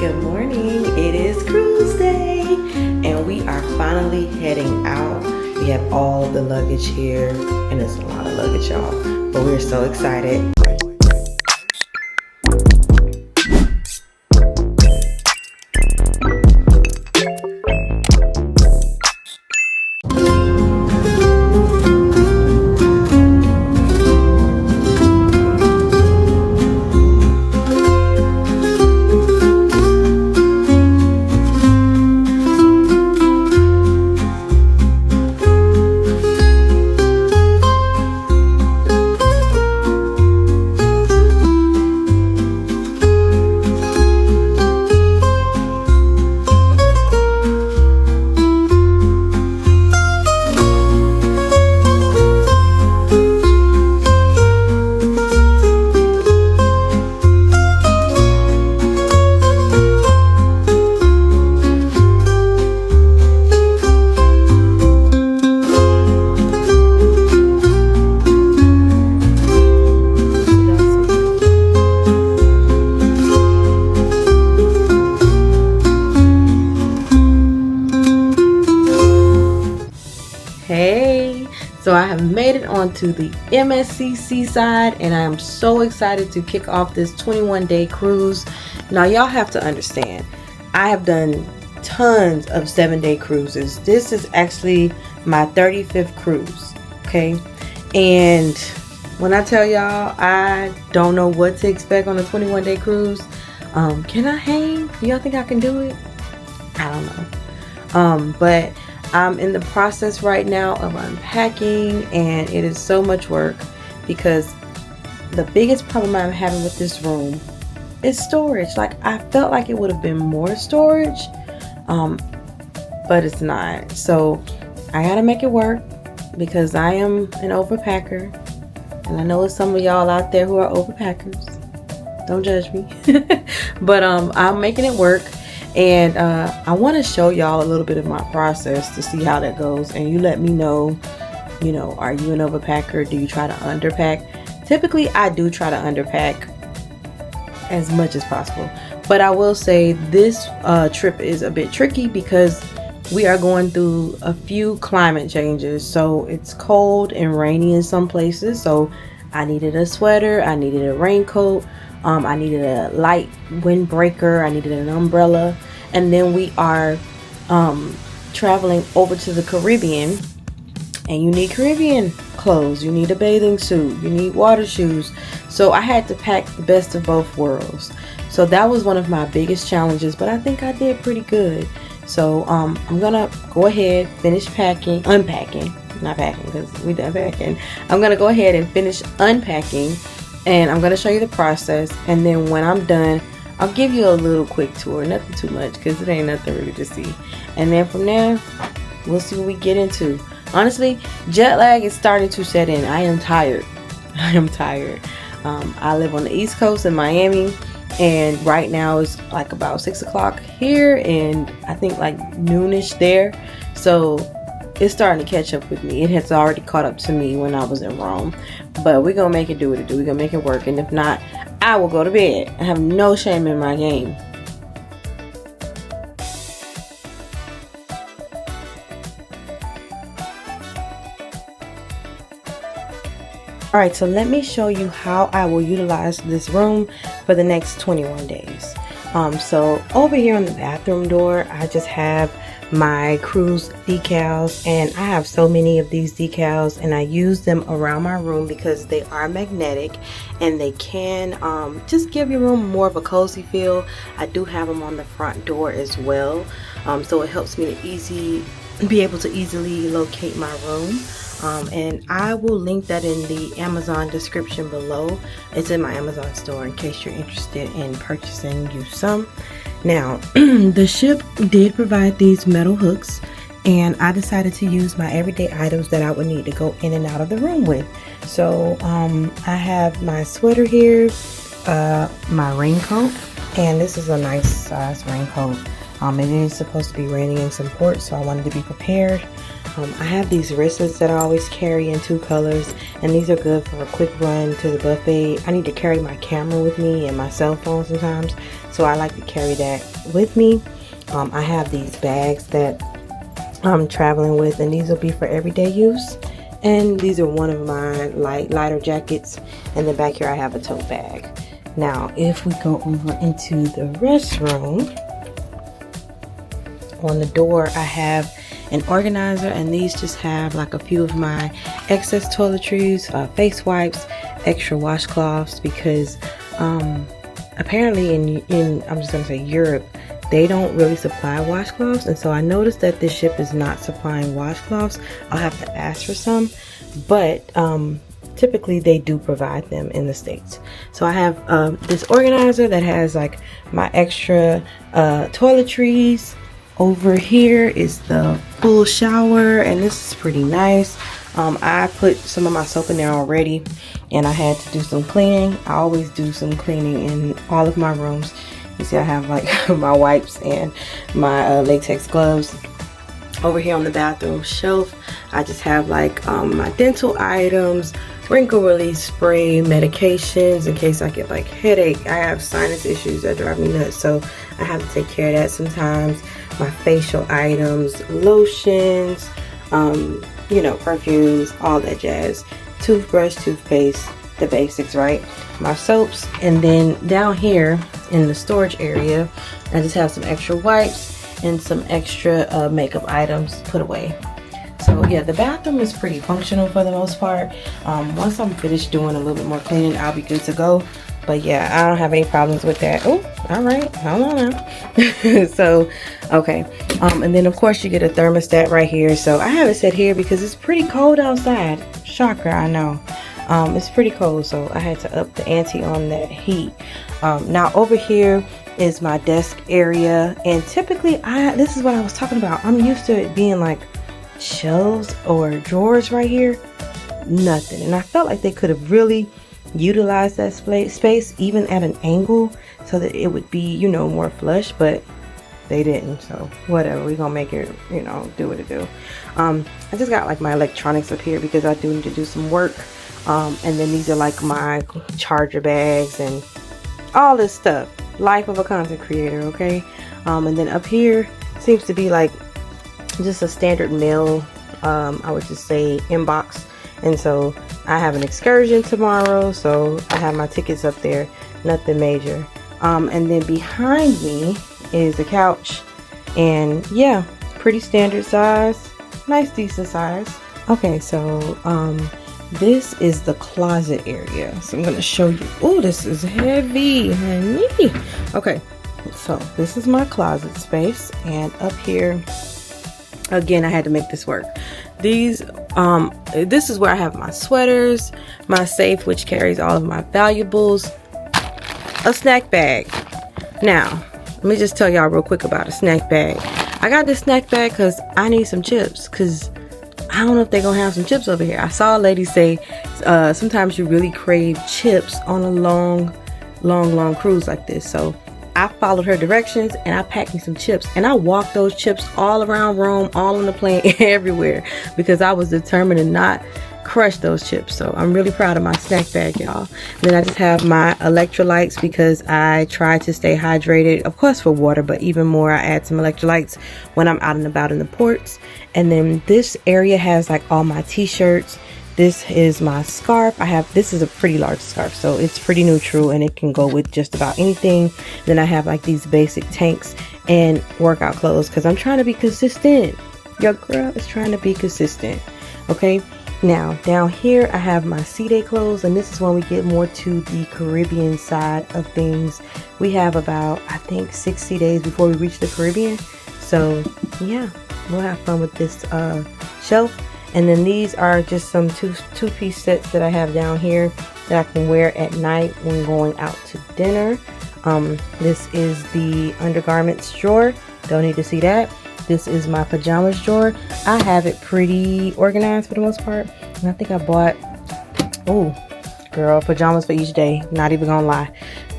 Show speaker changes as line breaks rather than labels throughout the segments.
Good morning. It is cruise day and we are finally heading out. We have all the luggage here and it's a lot of luggage, y'all, but we're so excited. Hey, so I have made it onto the MSC Seaside and I am so excited to kick off this 21-day cruise. Now y'all have to understand, I have done tons of 7-day cruises. This is actually my 35th cruise, okay? And when I tell y'all I don't know what to expect on a 21-day cruise, can I hang? Do y'all think I can do it? I don't know. But I'm in the process right now of unpacking and it is so much work because the biggest problem I'm having with this room is storage. Like, I felt like it would have been more storage, but it's not. So I gotta make it work because I am an overpacker, and I know it's some of y'all out there who are overpackers. Don't judge me. But I'm making it work. And I want to show y'all a little bit of my process to see how that goes, and you let me know, are you an overpacker? Do you try to underpack? Typically I do try to underpack as much as possible, but I will say this trip is a bit tricky because we are going through a few climate changes. So it's cold and rainy in some places, so I needed a sweater, I needed a raincoat, I needed a light windbreaker, I needed an umbrella. And then we are traveling over to the Caribbean, and you need Caribbean clothes, you need a bathing suit, you need water shoes. So I had to pack the best of both worlds. So that was one of my biggest challenges, but I think I did pretty good. So I'm gonna go ahead, finish unpacking, not packing because we done packing. I'm gonna go ahead and finish unpacking, and I'm gonna show you the process, and then when I'm done I'll give you a little quick tour, nothing too much because it ain't nothing really to see, and then from there we'll see what we get into. Honestly, jet lag is starting to set in. I am tired. I live on the East Coast in Miami, and right now it's like about 6 o'clock here and I think like noonish there, so it's starting to catch up with me. It has already caught up to me when I was in Rome, but we're gonna make it do what it do. We're gonna make it work, and if not, I will go to bed. I have no shame in my game. Alright, so let me show you how I will utilize this room for the next 21 days. So over here on the bathroom door, I just have my cruise decals, and I have so many of these decals, and I use them around my room because they are magnetic and they can just give your room more of a cozy feel. I do have them on the front door as well, so it helps me to be able to easily locate my room. And I will link that in the Amazon description below. It's in my Amazon store in case you're interested in purchasing you some. Now, the ship did provide these metal hooks, and I decided to use my everyday items that I would need to go in and out of the room with. So I have my sweater here, my raincoat, and this is a nice size raincoat. It is supposed to be raining in some ports, so I wanted to be prepared. I have these wristlets that I always carry in 2 colors, and these are good for a quick run to the buffet. I need to carry my camera with me and my cell phone sometimes, so I like to carry that with me. I have these bags that I'm traveling with, and these will be for everyday use. And these are one of my lighter jackets. And then back here I have a tote bag. Now, if we go over into the restroom, on the door I have an organizer, and these just have like a few of my excess toiletries, face wipes, extra washcloths, because apparently in I'm just gonna say Europe, they don't really supply washcloths, and so I noticed that this ship is not supplying washcloths. I'll have to ask for some, but typically they do provide them in the States. So I have this organizer that has like my extra toiletries. Over here is the full shower, and this is pretty nice. I put some of my soap in there already, and I had to do some cleaning. I always do some cleaning in all of my rooms. You see I have like my wipes and my latex gloves. Over here on the bathroom shelf, I just have like my dental items, wrinkle release spray, medications in case I get like headache. I have sinus issues that drive me nuts, so I have to take care of that sometimes. My facial items, lotions, you know, perfumes, all that jazz. Toothbrush, toothpaste, the basics, right? My soaps. And then down here in the storage area, I just have some extra wipes and some extra makeup items put away. So yeah, the bathroom is pretty functional for the most part. Once I'm finished doing a little bit more cleaning, I'll be good to go. But yeah, I don't have any problems with that. Oh, all right, hold on now. So, okay. And then of course you get a thermostat right here. So I have it set here because it's pretty cold outside. Shocker, I know. It's pretty cold, so I had to up the ante on that heat. Now over here is my desk area, and typically this is what I was talking about. I'm used to it being like shelves or drawers right here. Nothing. And I felt like they could have really utilized that space even at an angle so that it would be, you know, more flush, but they didn't. So whatever, we're gonna make it, you know, do what it do. I just got like my electronics up here because I do need to do some work. And then these are like my charger bags and all this stuff. Life of a content creator, okay? And then up here seems to be like just a standard mail, I would just say inbox. And so I have an excursion tomorrow, so I have my tickets up there, nothing major. And then behind me is the couch, and yeah, pretty standard size, nice decent size. Okay, so this is the closet area, so I'm gonna show you. Oh, this is heavy, honey. Okay, so this is my closet space, and up here again I had to make this work. These this is where I have my sweaters, my safe which carries all of my valuables, a snack bag. Now let me just tell y'all real quick about a snack bag. I got this snack bag because I need some chips, because I don't know if they're gonna have some chips over here. I saw a lady say sometimes you really crave chips on a long cruise like this. So I followed her directions and I packed me some chips, and I walked those chips all around Rome, all on the plane, everywhere, because I was determined to not crush those chips. So I'm really proud of my snack bag, y'all. Then I just have my electrolytes because I try to stay hydrated, of course for water, but even more I add some electrolytes when I'm out and about in the ports. And then this area has like all my t-shirts. This is my scarf. This is a pretty large scarf, so it's pretty neutral and it can go with just about anything. Then I have like these basic tanks and workout clothes because I'm trying to be consistent. Your girl is trying to be consistent. Okay, now down here I have my sea day clothes, and this is when we get more to the Caribbean side of things. We have about, I think, 60 days before we reach the Caribbean. So yeah, we'll have fun with this shelf. And then these are just some two-piece sets that I have down here that I can wear at night when going out to dinner. This is the undergarments drawer. Don't need to see that. This is my pajamas drawer. I have it pretty organized for the most part. And I think I bought, oh girl, pajamas for each day. Not even gonna lie.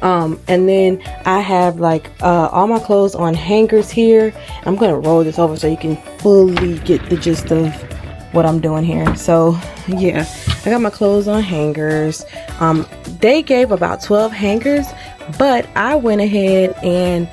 And then I have like all my clothes on hangers here. I'm gonna roll this over so you can fully get the gist of what I'm doing here. So yeah, I got my clothes on hangers. They gave about 12 hangers, but I went ahead and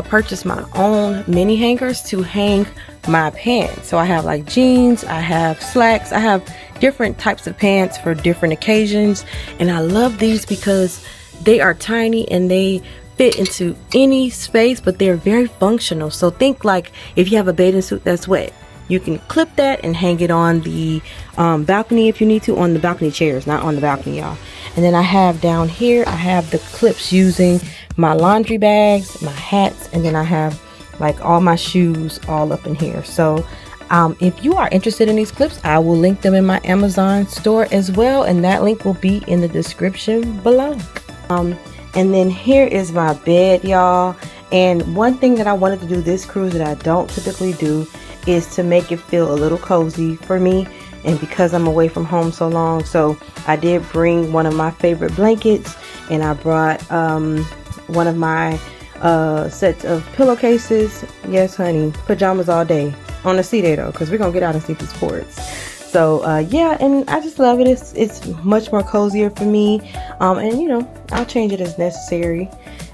purchased my own mini hangers to hang my pants. So I have like jeans, I have slacks, I have different types of pants for different occasions, and I love these because they are tiny and they fit into any space, but they're very functional. So think like if you have a bathing suit that's wet, you can clip that and hang it on the balcony if you need to, on the balcony chairs, not on the balcony, y'all. And then I have down here, I have the clips using my laundry bags, my hats, and then I have like all my shoes all up in here. So if you are interested in these clips, I will link them in my Amazon store as well, and that link will be in the description below. And then here is my bed, y'all. And one thing that I wanted to do this cruise that I don't typically do is to make it feel a little cozy for me, and because I'm away from home so long, so I did bring one of my favorite blankets, and I brought one of my sets of pillowcases. Yes honey, pajamas all day on a sea day though, because we're gonna get out and see the sports. So yeah, and I just love it. It's much more cozier for me, and you know, I'll change it as necessary.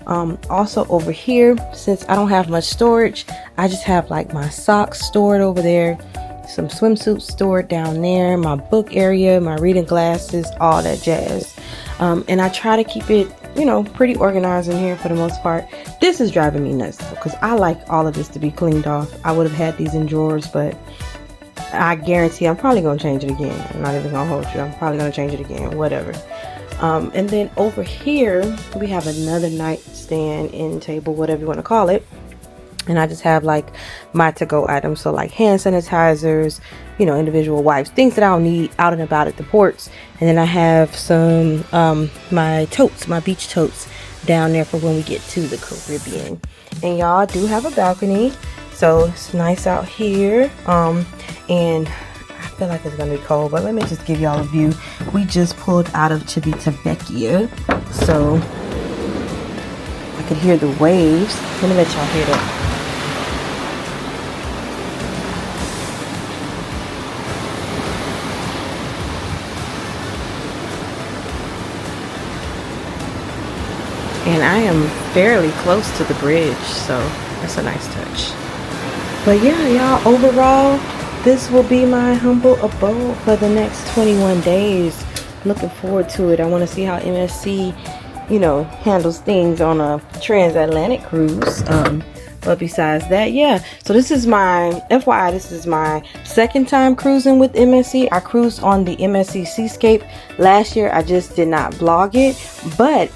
Also over here, since I don't have much storage, I just have like my socks stored over there, some swimsuits stored down there, my book area, my reading glasses, all that jazz. And I try to keep it, you know, pretty organized in here for the most part. This is driving me nuts because I like all of this to be cleaned off. I would have had these in drawers, but I guarantee I'm probably gonna change it again. I'm not even gonna hold you, I'm probably gonna change it again, whatever. And then over here we have another nightstand, end table, whatever you want to call it, and I just have like my to-go items, so like hand sanitizers, you know, individual wipes, things that I'll need out and about at the ports. And then I have some my totes, my beach totes down there for when we get to the Caribbean. And y'all do have a balcony, so it's nice out here. And I feel like it's gonna be cold, but let me just give y'all a view. We just pulled out of Civitavecchia, so I could hear the waves. Let me let y'all hear that. And I am fairly close to the bridge, so that's a nice touch. But yeah, y'all, overall, this will be my humble abode for the next 21 days. Looking forward to it. I want to see how MSC, you know, handles things on a transatlantic cruise. But besides that, yeah. So this is my, FYI, this is my second time cruising with MSC. I cruised on the MSC Seascape last year. I just did not vlog it. But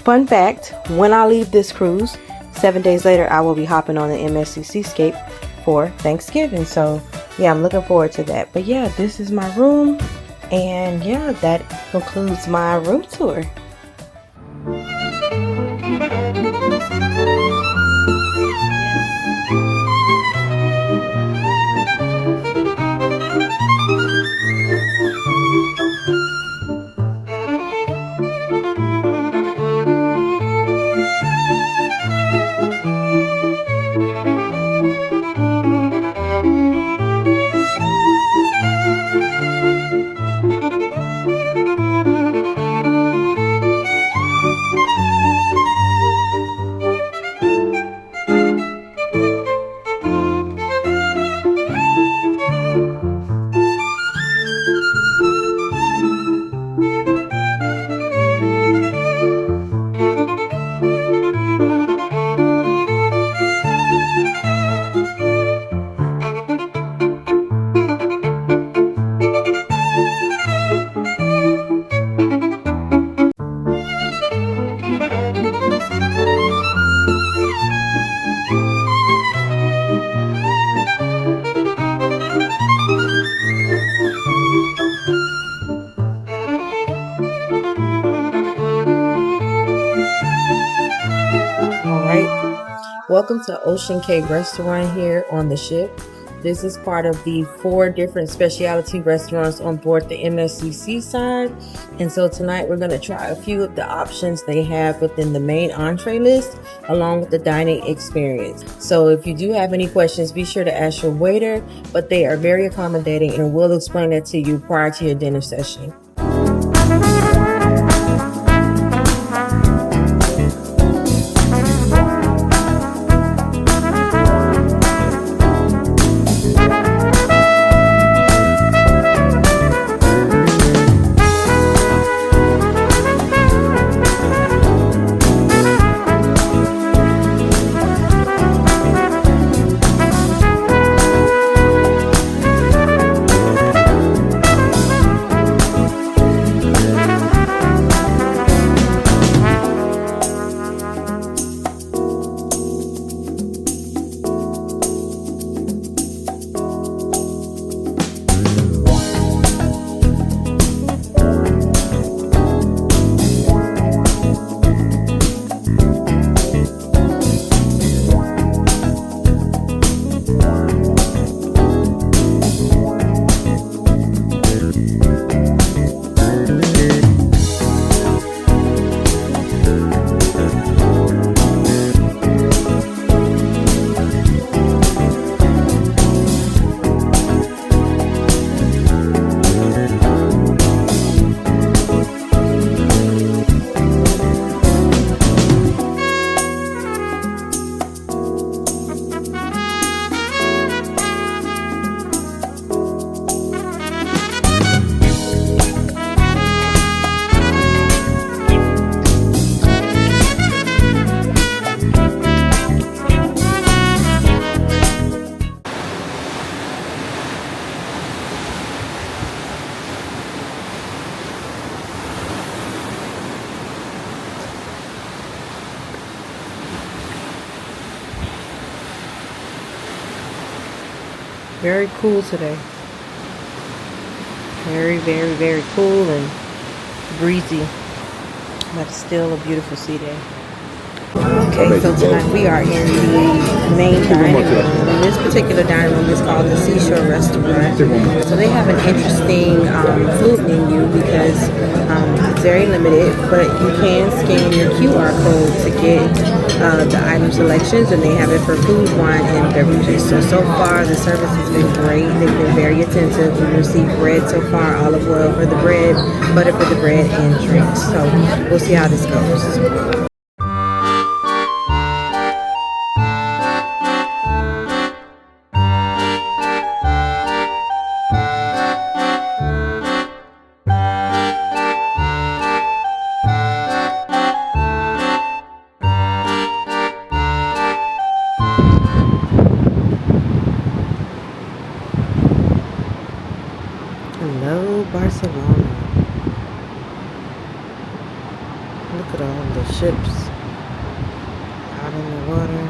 fun fact, when I leave this cruise, 7 days later, I will be hopping on the MSC Seascape for Thanksgiving. So yeah, I'm looking forward to that. But yeah, this is my room, and yeah, that concludes my room tour. Welcome to Ocean Cave Restaurant here on the ship. This is part of the 4 different specialty restaurants on board the MSC Seaside. And so tonight we're going to try a few of the options they have within the main entree list, along with the dining experience. So if you do have any questions, be sure to ask your waiter, but they are very accommodating and will explain that to you prior to your dinner session. Very cool today. Very, very, very cool and breezy. But still a beautiful sea day. Okay, so tonight we are in the main dining room. And this particular dining room is called the Seashore Restaurant. So they have an interesting food menu because it's very limited, but you can scan your QR code to get the item selections, and they have it for food, wine, and beverages. So far the service has been great. They've been very attentive. We received bread so far, olive oil for the bread, butter for the bread, and drinks. So we'll see how this goes. Hello, Barcelona. Look at all the ships out in the water.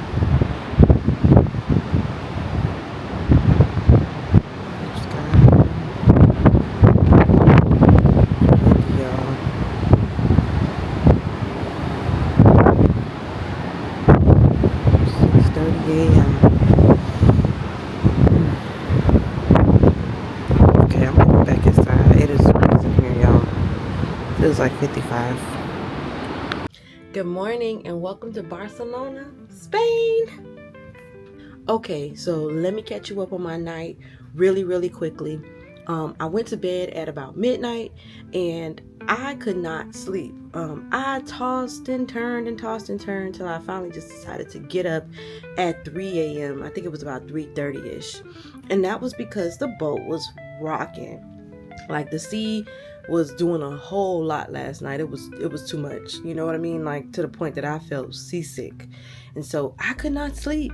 Y'all. 6:30 a.m. Feels like 55. Good morning and welcome to Barcelona, Spain. Okay, so let me catch you up on my night really quickly. I went to bed at about midnight and I could not sleep. I tossed and turned till I finally just decided to get up at 3 a.m. I think it was about 3:30ish. And that was because the boat was rocking. Like the sea was doing a whole lot last night. It was too much. You know what I mean? Like to the point that I felt seasick. And so I could not sleep.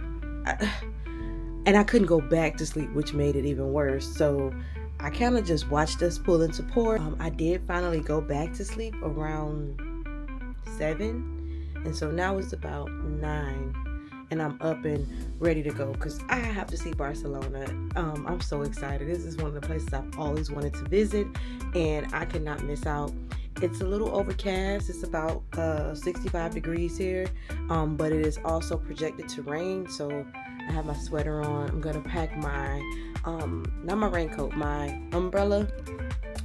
And I couldn't go back to sleep, which made it even worse. So I kind of just watched us pull into port. I did finally go back to sleep around 7. And so now it's about 9. And I'm up and ready to go because I have to see Barcelona. I'm so excited. This is one of the places I've always wanted to visit, and I cannot miss out. It's a little overcast. It's about 65 degrees here, but it is also projected to rain, so I have my sweater on. I'm gonna pack my not my raincoat, my umbrella,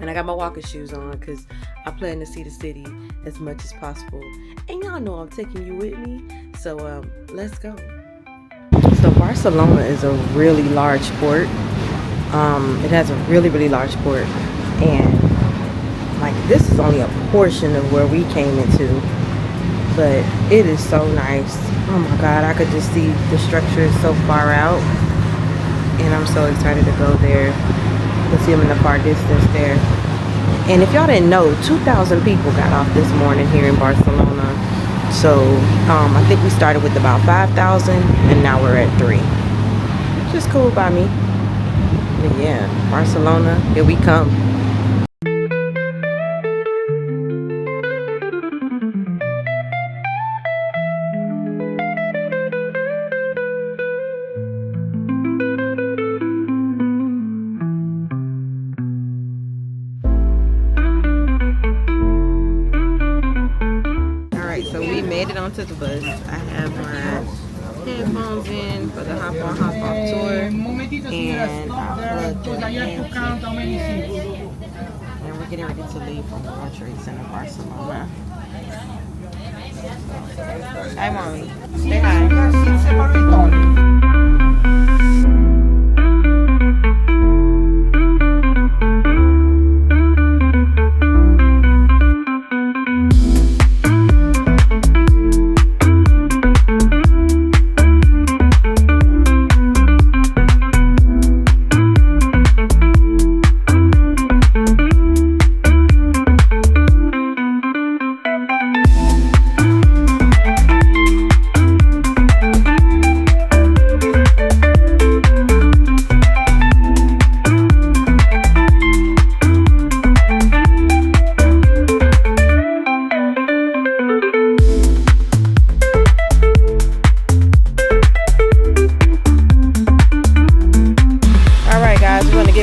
and I got my walking shoes on because I plan to see the city as much as possible. And y'all know I'm taking you with me, so let's go. So Barcelona is a really large port. It has a really large port, and like this is only a portion of where we came into, but it is so nice. Oh my god, I could just see the structure is so far out, and I'm so excited to go there. You can see them in the far distance there. And if y'all didn't know, 2,000 people got off this morning here in Barcelona. So I think we started with about 5,000 and now we're at 3. Which is cool by me. But yeah, Barcelona, here we come. Onto the bus. I have my headphones in for the hop on hop off tour, and I plugged in, and we're getting ready to leave from the World Trade Center, Barcelona. Hi, mommy. Say hi.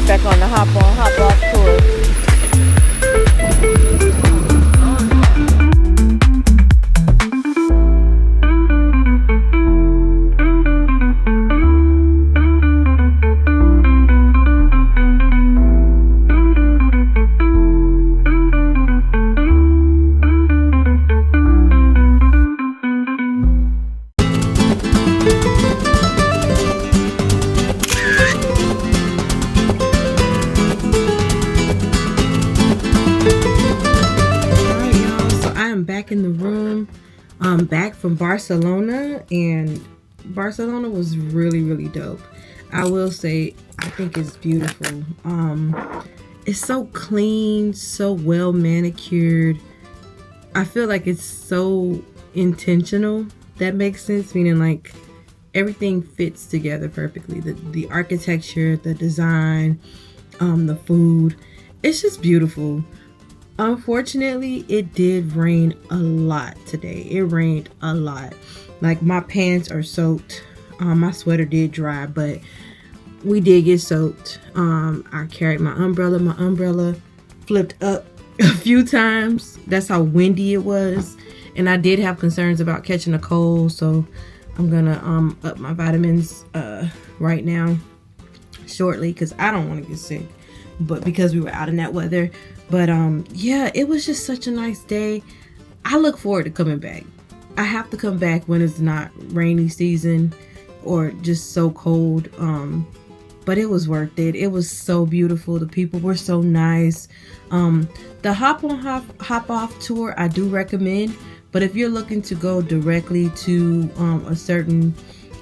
Back on the hop on hop off tour. In the room. I'm back from Barcelona, and Barcelona was really dope. I will say, I think it's beautiful. It's so clean, so well manicured. I feel like it's so intentional. That makes sense, meaning like everything fits together perfectly. The architecture, the design, the food. It's just beautiful. Unfortunately, it did rain a lot today. It rained a lot. Like my pants are soaked. My sweater did dry, but we did get soaked. I carried my umbrella. My umbrella flipped up a few times. That's how windy it was. And I did have concerns about catching a cold, so I'm gonna up my vitamins right now shortly because I don't want to get sick. But because we were out in that weather. But yeah, it was just such a nice day. I look forward to coming back. I have to come back when it's not rainy season or just so cold. But it was worth it. It was so beautiful. The people were so nice. The hop on hop off tour I do recommend. But if you're looking to go directly to a certain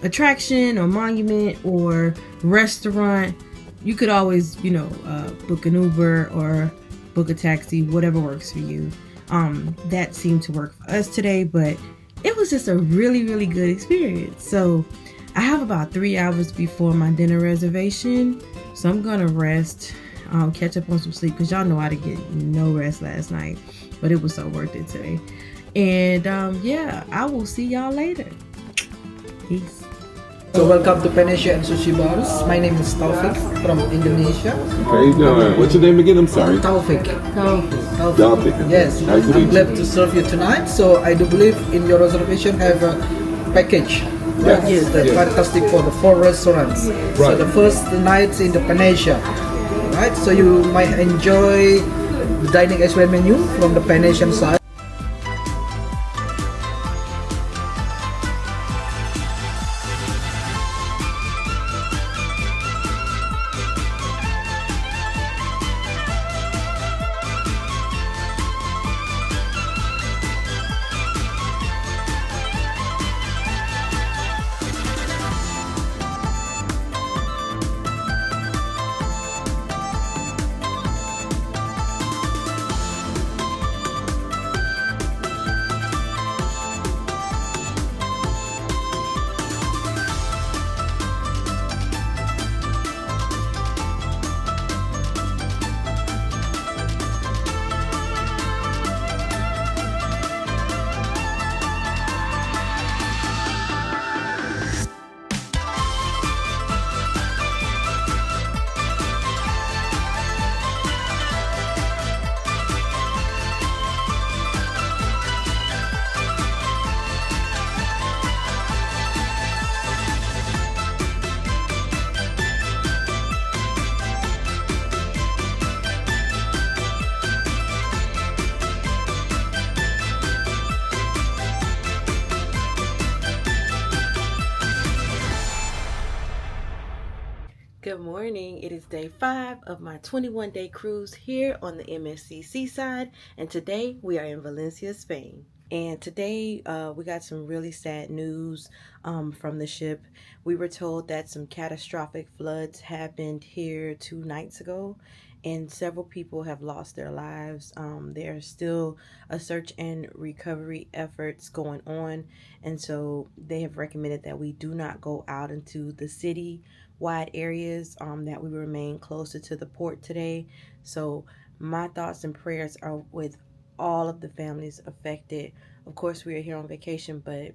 attraction or monument or restaurant, you could always, book an Uber or book a taxi, whatever works for you. That seemed to work for us today, but it was just a really good experience. So I have about 3 hours before my dinner reservation, so I'm gonna rest, catch up on some sleep, because y'all know I didn't get no rest last night, but it was so worth it today. And yeah, I will see y'all later. Peace.
So welcome to Venetia and Sushi Bars. My name is Taufik from Indonesia.
How you doing? What's your name again? I'm sorry.
Taufik.
Taufik.
Yes,
nice
I'm glad to serve you tonight. So I do believe in your reservation have a package Right?
Yes.
It's the
Yes.
fantastic for the 4 restaurants. So
Right.
the first night in the Peninsula, right? So you might enjoy the dining as well menu from the Venetian side.
Good morning. It is day 5 of my 21-day cruise here on the MSC Seaside, and today we are in Valencia, Spain. And today we got some really sad news from the ship. We were told that some catastrophic floods happened here 2 nights ago, and several people have lost their lives. There's still a search and recovery efforts going on, and so they have recommended that we do not go out into the city wide areas, that we remain closer to the port today. So my thoughts and prayers are with all of the families affected. Of course, we are here on vacation, but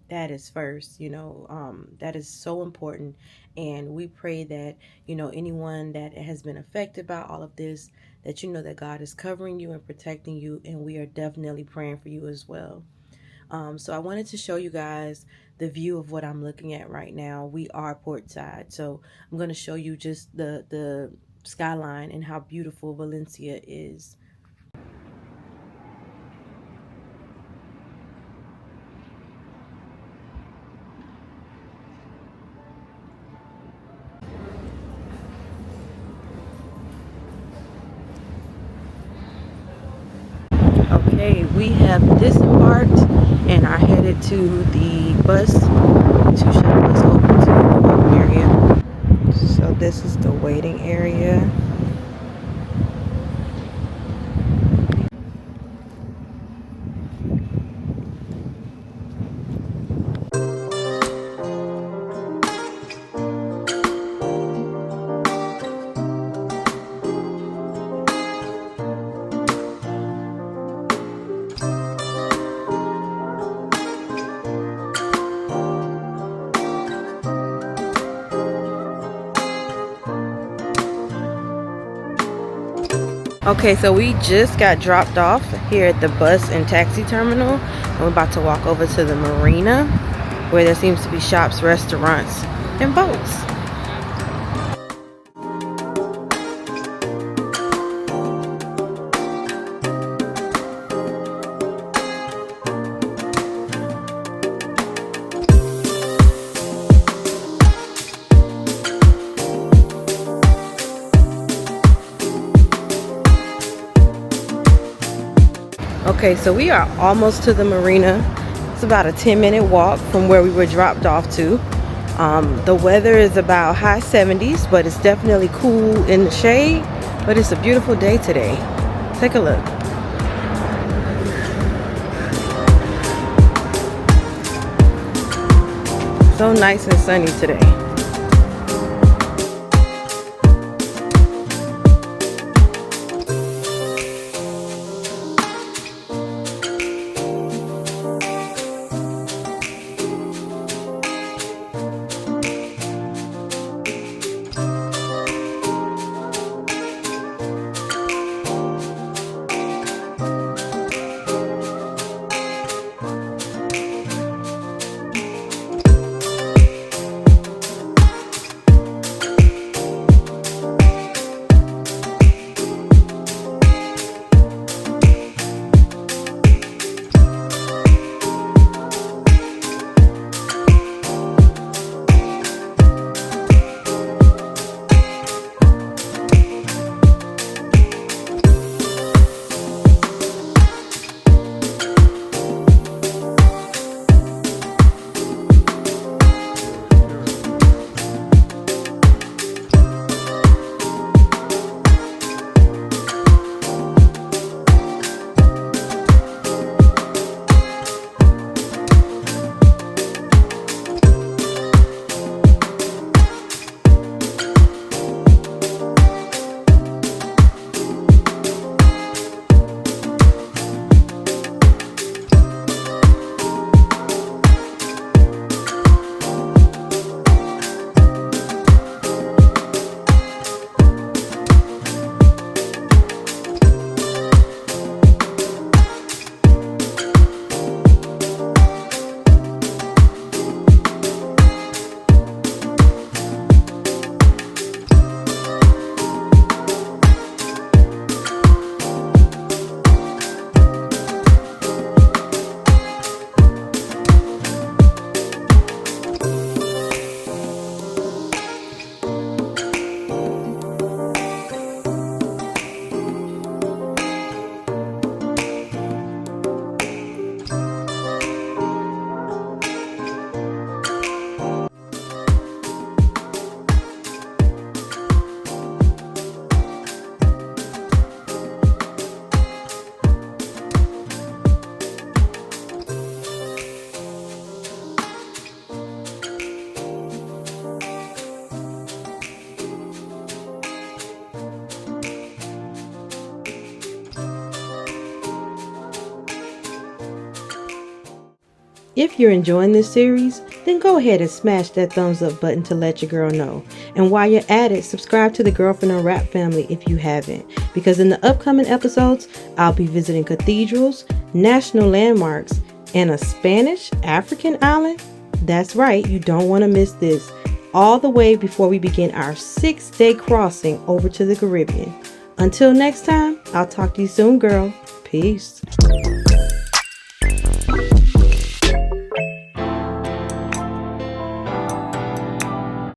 that is first, that is so important. And we pray that, anyone that has been affected by all of this, that that God is covering you and protecting you, and we are definitely praying for you as well. So I wanted to show you guys the view of what I'm looking at right now. We are portside, so I'm going to show you just the skyline and how beautiful Valencia is. Okay, we have disembarked and are headed to the bus to shuttle us over to the boat area. So this is the waiting area. Okay, so we just got dropped off here at the bus and taxi terminal. And we're about to walk over to the marina where there seems to be shops, restaurants, and boats. Okay, so we are almost to the marina. It's about a 10-minute walk from where we were dropped off to. The weather is about high 70s, but it's definitely cool in the shade. But it's a beautiful day today. Take a look. So nice and sunny today. If you're enjoying this series, then go ahead and smash that thumbs up button to let your girl know. And while you're at it, subscribe to the Girlfriend on Rap family if you haven't, because in the upcoming episodes, I'll be visiting cathedrals, national landmarks, and a Spanish African island. That's right, you don't want to miss this. All the way before we begin our 6-day crossing over to the Caribbean. Until next time, I'll talk to you soon, girl. Peace.